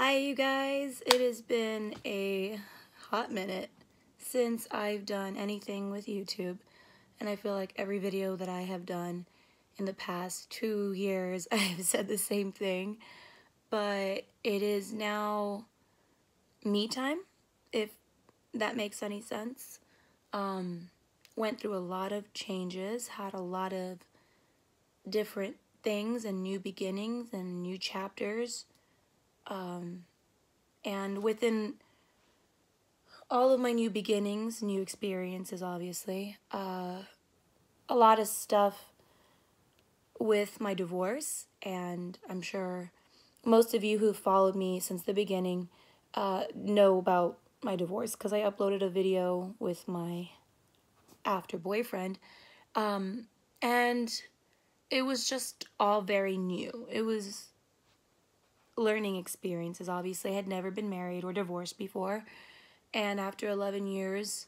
Hi, you guys. It has been a hot minute since I've done anything with YouTube, and I feel like every video that I have done in the past 2 years, I've said the same thing, but it is now me time, if that makes any sense. Went through a lot of changes, had a lot of different things and new beginnings and new chapters. And within all of my new beginnings, new experiences, obviously, a lot of stuff with my divorce, and I'm sure most of you who followed me since the beginning know about my divorce because I uploaded a video with my after boyfriend, and it was just all very new. It was learning experiences. Obviously, I had never been married or divorced before, and after 11 years,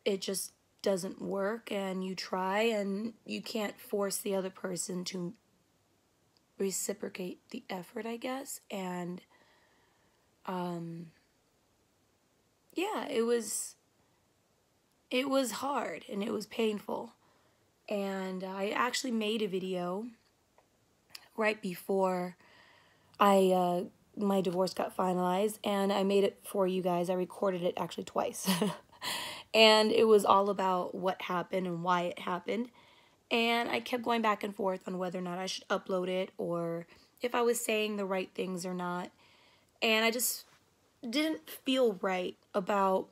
it just doesn't work, and you try, and you can't force the other person to reciprocate the effort, I guess. And yeah, it was hard and it was painful. And I actually made a video right before my divorce got finalized, and I made it for you guys. I recorded it actually twice. And it was all about what happened and why it happened. And I kept going back and forth on whether or not I should upload it or if I was saying the right things or not. And I just didn't feel right about...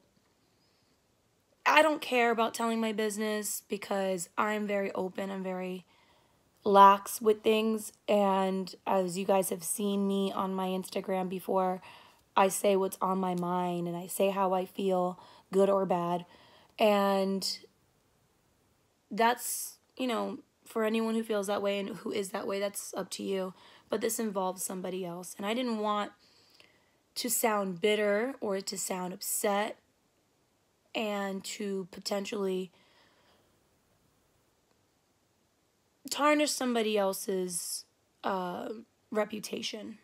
I don't care about telling my business because I'm very open. I'm very lax with things. And as you guys have seen me on my Instagram before, I say what's on my mind and I say how I feel, good or bad. And that's, for anyone who feels that way and who is that way, that's up to you. But this involves somebody else. And I didn't want to sound bitter or to sound upset and to potentially tarnish somebody else's reputation.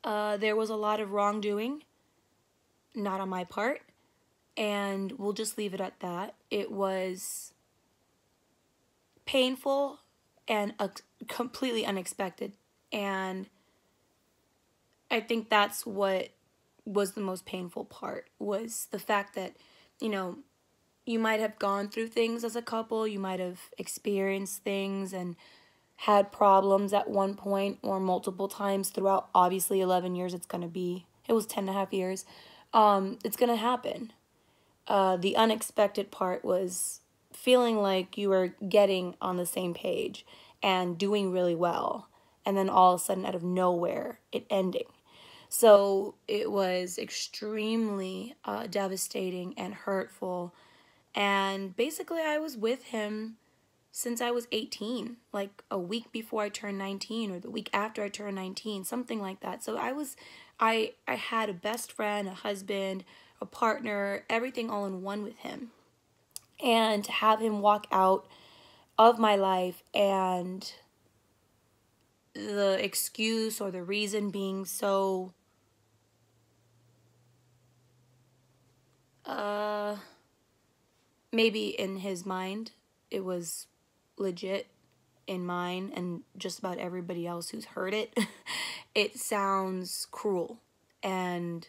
There was a lot of wrongdoing, not on my part, and we'll just leave it at that. It was painful and completely unexpected, and I think that's what was the most painful part, was the fact that, you might have gone through things as a couple, you might have experienced things and had problems at one point or multiple times throughout, obviously, 11 years it was 10 and a half years. It's going to happen. The unexpected part was feeling like you were getting on the same page and doing really well, and then all of a sudden, out of nowhere, it ending. So it was extremely devastating and hurtful. And basically, I was with him since I was 18, like a week before I turned 19 or the week after I turned 19, something like that. So I had a best friend, a husband, a partner, everything all in one with him. And to have him walk out of my life and the excuse or the reason being so maybe in his mind it was legit, in mine and just about everybody else who's heard it, it sounds cruel. And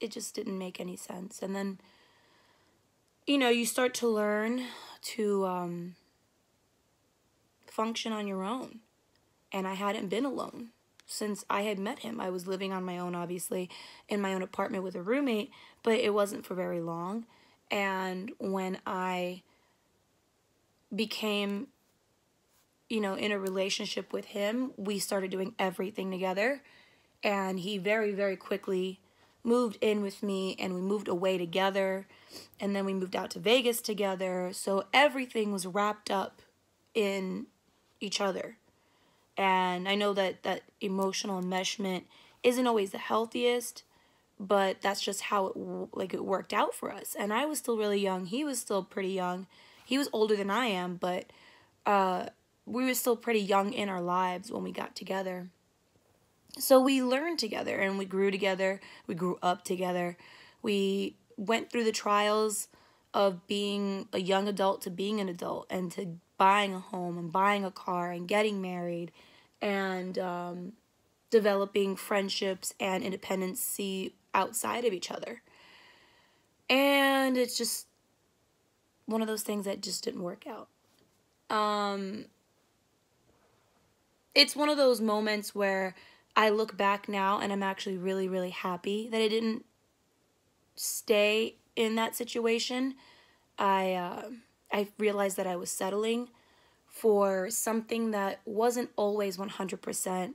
it just didn't make any sense. And then, you start to learn to function on your own. And I hadn't been alone since I had met him. I was living on my own, obviously, in my own apartment with a roommate, but it wasn't for very long. And when I became, in a relationship with him, we started doing everything together. And he very, very quickly moved in with me, and we moved away together. And then we moved out to Vegas together. So everything was wrapped up in each other. And I know that emotional enmeshment isn't always the healthiest, but that's just how it worked out for us. And I was still really young. He was still pretty young. He was older than I am, but we were still pretty young in our lives when we got together. So we learned together and we grew together. We grew up together. We went through the trials of being a young adult to being an adult and to buying a home and buying a car and getting married and developing friendships and independency outside of each other. And it's just one of those things that just didn't work out. It's one of those moments where I look back now and I'm actually really, really happy that I didn't stay in that situation. I realized that I was settling for something that wasn't always 100%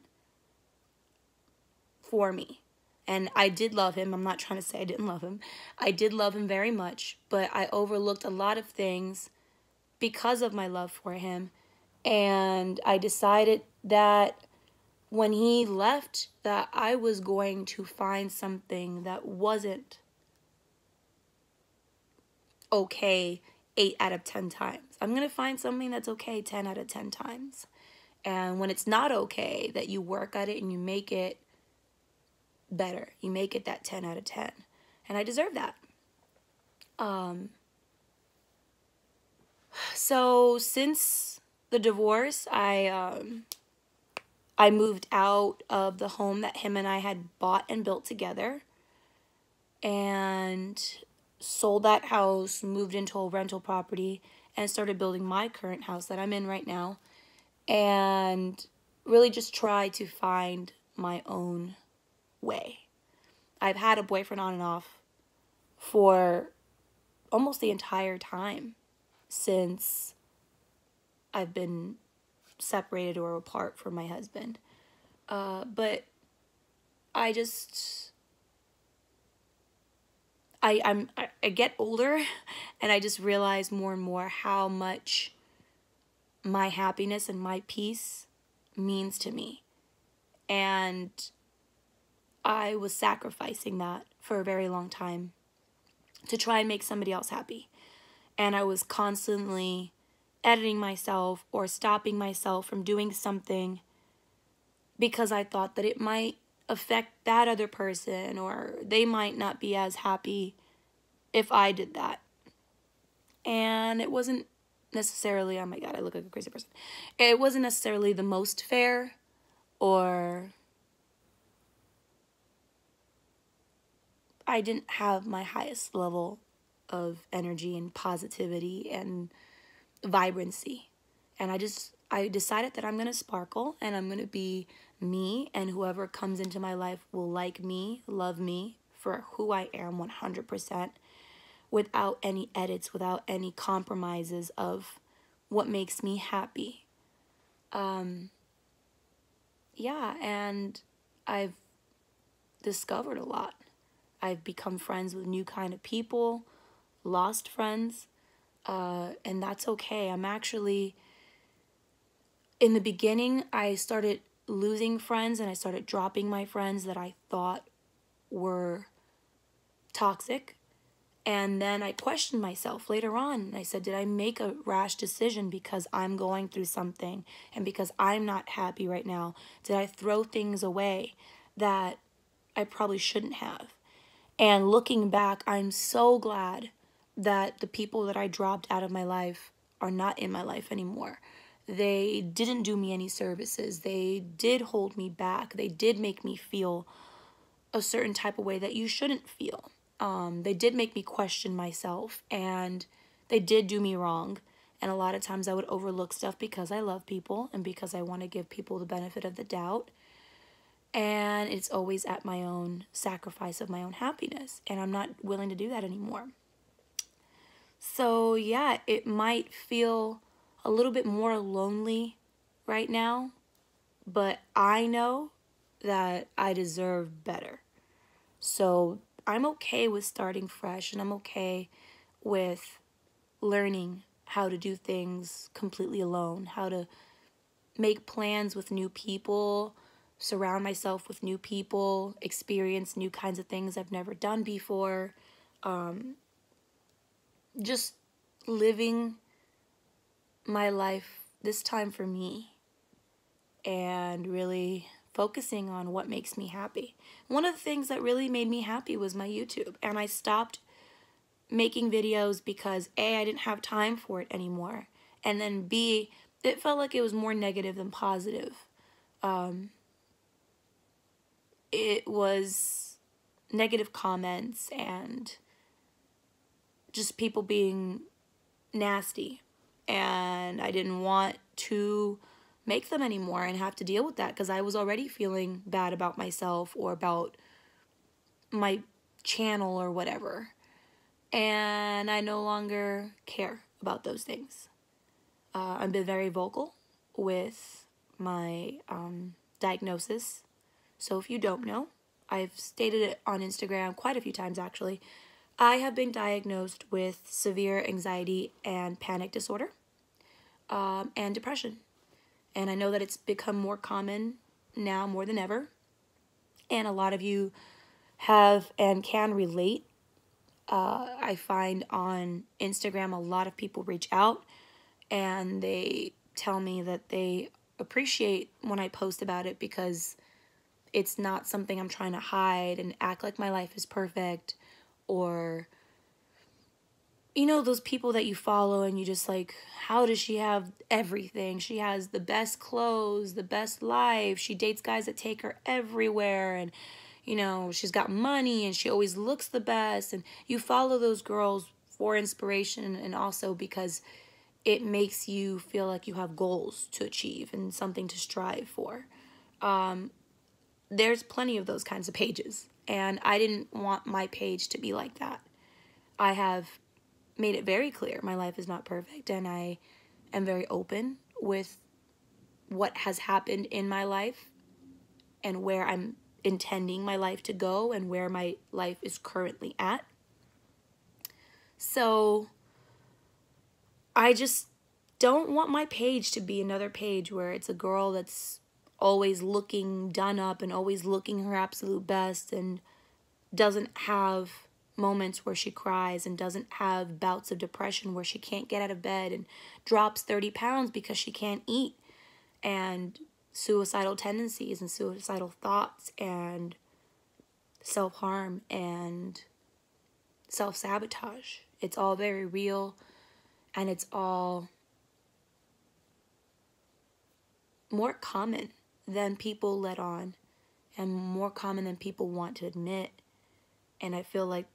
for me. And I did love him. I'm not trying to say I didn't love him. I did love him very much, but I overlooked a lot of things because of my love for him. And I decided that when he left, that I was going to find something that wasn't okay 8 out of 10 times. I'm going to find something that's okay 10 out of 10 times. And when it's not okay, that you work at it and you make it better. You make it that 10 out of 10. And I deserve that. So since the divorce, I moved out of the home that him and I had bought and built together and sold that house, moved into a rental property, and started building my current house that I'm in right now, and really just try to find my own way. I've had a boyfriend on and off for almost the entire time since I've been separated or apart from my husband. But I just, I get older and I just realize more and more how much my happiness and my peace means to me. And I was sacrificing that for a very long time to try and make somebody else happy. And I was constantly editing myself or stopping myself from doing something because I thought that it might affect that other person or they might not be as happy if I did that. And it wasn't necessarily, oh my God, I look like a crazy person. It wasn't necessarily the most fair, or I didn't have my highest level of energy and positivity and vibrancy. And I decided that I'm going to sparkle and I'm going to be me, and whoever comes into my life will like me, love me for who I am 100%, without any edits, without any compromises of what makes me happy. Yeah, and I've discovered a lot. I've become friends with new kind of people, lost friends, and that's okay. I'm actually, in the beginning, I started losing friends and I started dropping my friends that I thought were toxic. And then I questioned myself later on. I said, did I make a rash decision because I'm going through something and because I'm not happy right now? Did I throw things away that I probably shouldn't have? And looking back, I'm so glad that the people that I dropped out of my life are not in my life anymore. They didn't do me any services. They did hold me back. They did make me feel a certain type of way that you shouldn't feel. They did make me question myself, and they did do me wrong. And a lot of times I would overlook stuff because I love people and because I want to give people the benefit of the doubt. And it's always at my own sacrifice of my own happiness. And I'm not willing to do that anymore. So yeah, it might feel a little bit more lonely right now, but I know that I deserve better. So I'm okay with starting fresh, and I'm okay with learning how to do things completely alone, how to make plans with new people, surround myself with new people, experience new kinds of things I've never done before, just living my life this time for me and really focusing on what makes me happy. One of the things that really made me happy was my YouTube, and I stopped making videos because A, I didn't have time for it anymore, and then B, it felt like it was more negative than positive. It was negative comments and just people being nasty, and I didn't want to make them anymore and have to deal with that because I was already feeling bad about myself or about my channel or whatever, and I no longer care about those things. I've been very vocal with my diagnosis. So if you don't know, I've stated it on Instagram quite a few times actually. I have been diagnosed with severe anxiety and panic disorder and depression. And I know that it's become more common now more than ever. And a lot of you have and can relate. I find on Instagram a lot of people reach out and they tell me that they appreciate when I post about it because it's not something I'm trying to hide and act like my life is perfect, or you know those people that you follow and you just like, how does she have everything? She has the best clothes, the best life. She dates guys that take her everywhere, and you know, she's got money and she always looks the best, and you follow those girls for inspiration and also because it makes you feel like you have goals to achieve and something to strive for. There's plenty of those kinds of pages, and I didn't want my page to be like that. I have made it very clear my life is not perfect, and I am very open with what has happened in my life and where I'm intending my life to go and where my life is currently at. So I just don't want my page to be another page where it's a girl that's always looking done up and always looking her absolute best and doesn't have moments where she cries and doesn't have bouts of depression where she can't get out of bed and drops 30 pounds because she can't eat, and suicidal tendencies and suicidal thoughts and self-harm and self-sabotage. It's all very real, and it's all more common than people let on and more common than people want to admit. And I feel like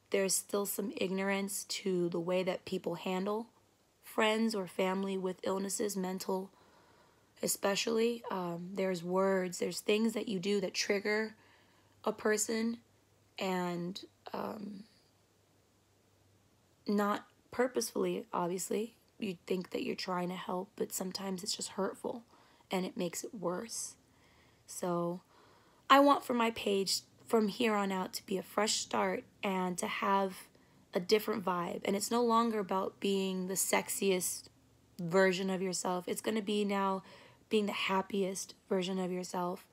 there's still some ignorance to the way that people handle friends or family with illnesses, mental especially. There's words, there's things that you do that trigger a person, and not purposefully, obviously. You think that you're trying to help, but sometimes it's just hurtful and it makes it worse. So I want for my page from here on out to be a fresh start and to have a different vibe. And it's no longer about being the sexiest version of yourself. It's going to be now being the happiest version of yourself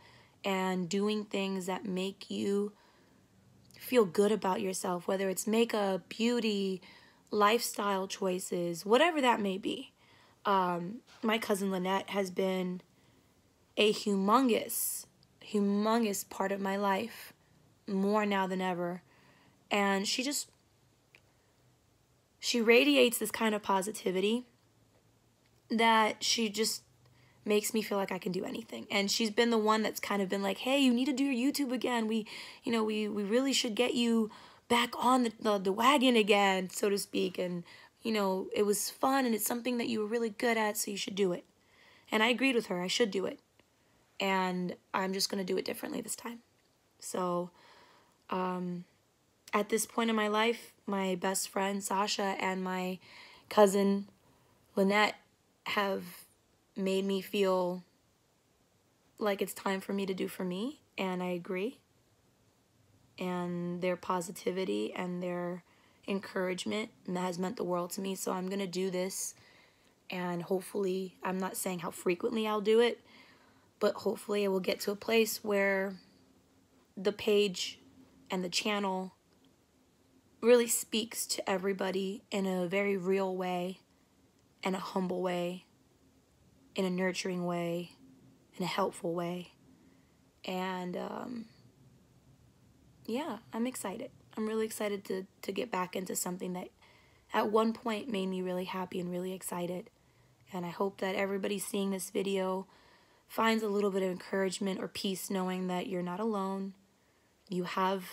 and doing things that make you feel good about yourself, whether it's makeup, beauty, lifestyle choices, whatever that may be. My cousin Lynette has been a humongous part of my life, more now than ever. And she radiates this kind of positivity that she just makes me feel like I can do anything. And she's been the one that's kind of been like, hey, you need to do your YouTube again. We really should get you back on the wagon again, so to speak. And, you know, it was fun and it's something that you were really good at, so you should do it. And I agreed with her. I should do it. And I'm just going to do it differently this time. So, at this point in my life, my best friend Sasha and my cousin Lynette have made me feel like it's time for me to do for me, and I agree. And their positivity and their encouragement has meant the world to me, so I'm going to do this, and hopefully, I'm not saying how frequently I'll do it, but hopefully I will get to a place where the page and the channel really speaks to everybody in a very real way and a humble way in a nurturing way, in a helpful way. And yeah, I'm excited. I'm really excited to get back into something that at one point made me really happy and really excited. And I hope that everybody seeing this video finds a little bit of encouragement or peace knowing that you're not alone. You have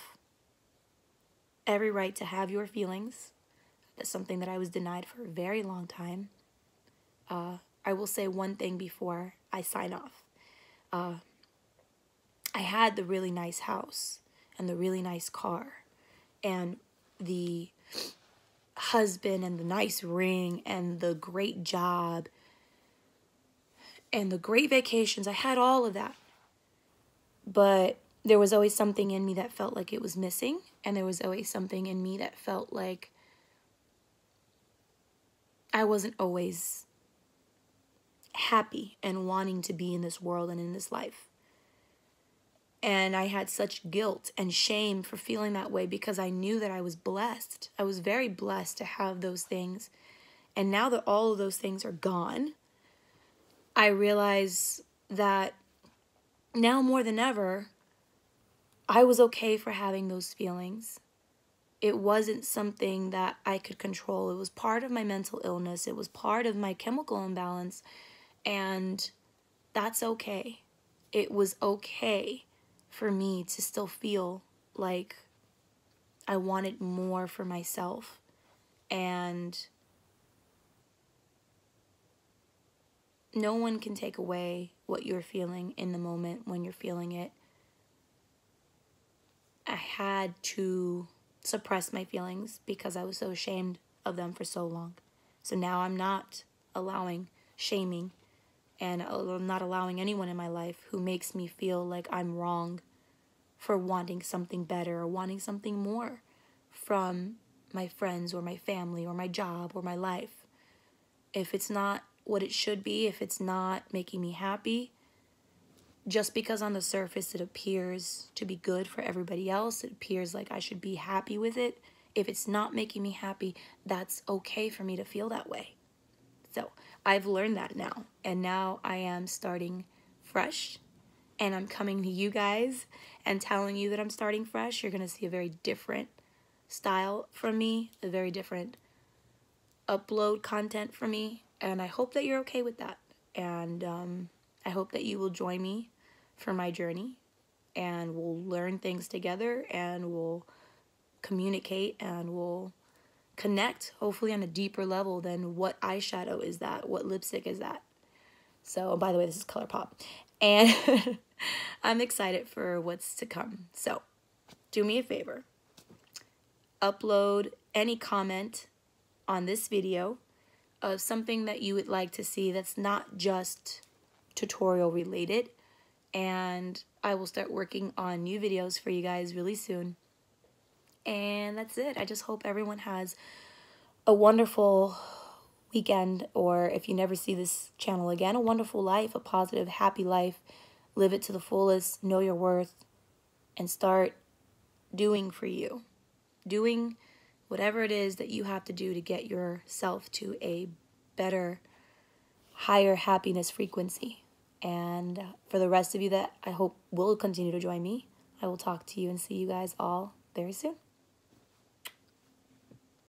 every right to have your feelings. That's something that I was denied for a very long time. I will say one thing before I sign off. I had the really nice house and the really nice car and the husband and the nice ring and the great job and the great vacations. I had all of that. But there was always something in me that felt like it was missing. And there was always something in me that felt like I wasn't always happy and wanting to be in this world and in this life. And I had such guilt and shame for feeling that way because I knew that I was blessed. I was very blessed to have those things. And now that all of those things are gone, I realize that now more than ever, I was okay for having those feelings. It wasn't something that I could control. It was part of my mental illness. It was part of my chemical imbalance. And that's okay. It was okay for me to still feel like I wanted more for myself. And no one can take away what you're feeling in the moment when you're feeling it. I had to suppress my feelings because I was so ashamed of them for so long. So now I'm not allowing shaming and not allowing anyone in my life who makes me feel like I'm wrong for wanting something better or wanting something more from my friends or my family or my job or my life. If it's not what it should be, if it's not making me happy, just because on the surface it appears to be good for everybody else, it appears like I should be happy with it, if it's not making me happy, that's okay for me to feel that way. So I've learned that now, and now I am starting fresh, and I'm coming to you guys and telling you that I'm starting fresh. You're going to see a very different style from me, a very different upload content from me, and I hope that you're okay with that. And I hope that you will join me for my journey, and we'll learn things together, and we'll communicate, and we'll connect, hopefully on a deeper level than what eyeshadow is that, what lipstick is that. So, by the way, this is ColourPop, and I'm excited for what's to come. So, do me a favor, upload any comment on this video of something that you would like to see that's not just tutorial related, and I will start working on new videos for you guys really soon. And that's it. I just hope everyone has a wonderful weekend, or if you never see this channel again, a wonderful life, a positive, happy life. Live it to the fullest, know your worth, and start doing for you. Doing whatever it is that you have to do to get yourself to a better, higher happiness frequency. And for the rest of you that I hope will continue to join me, I will talk to you and see you guys all very soon.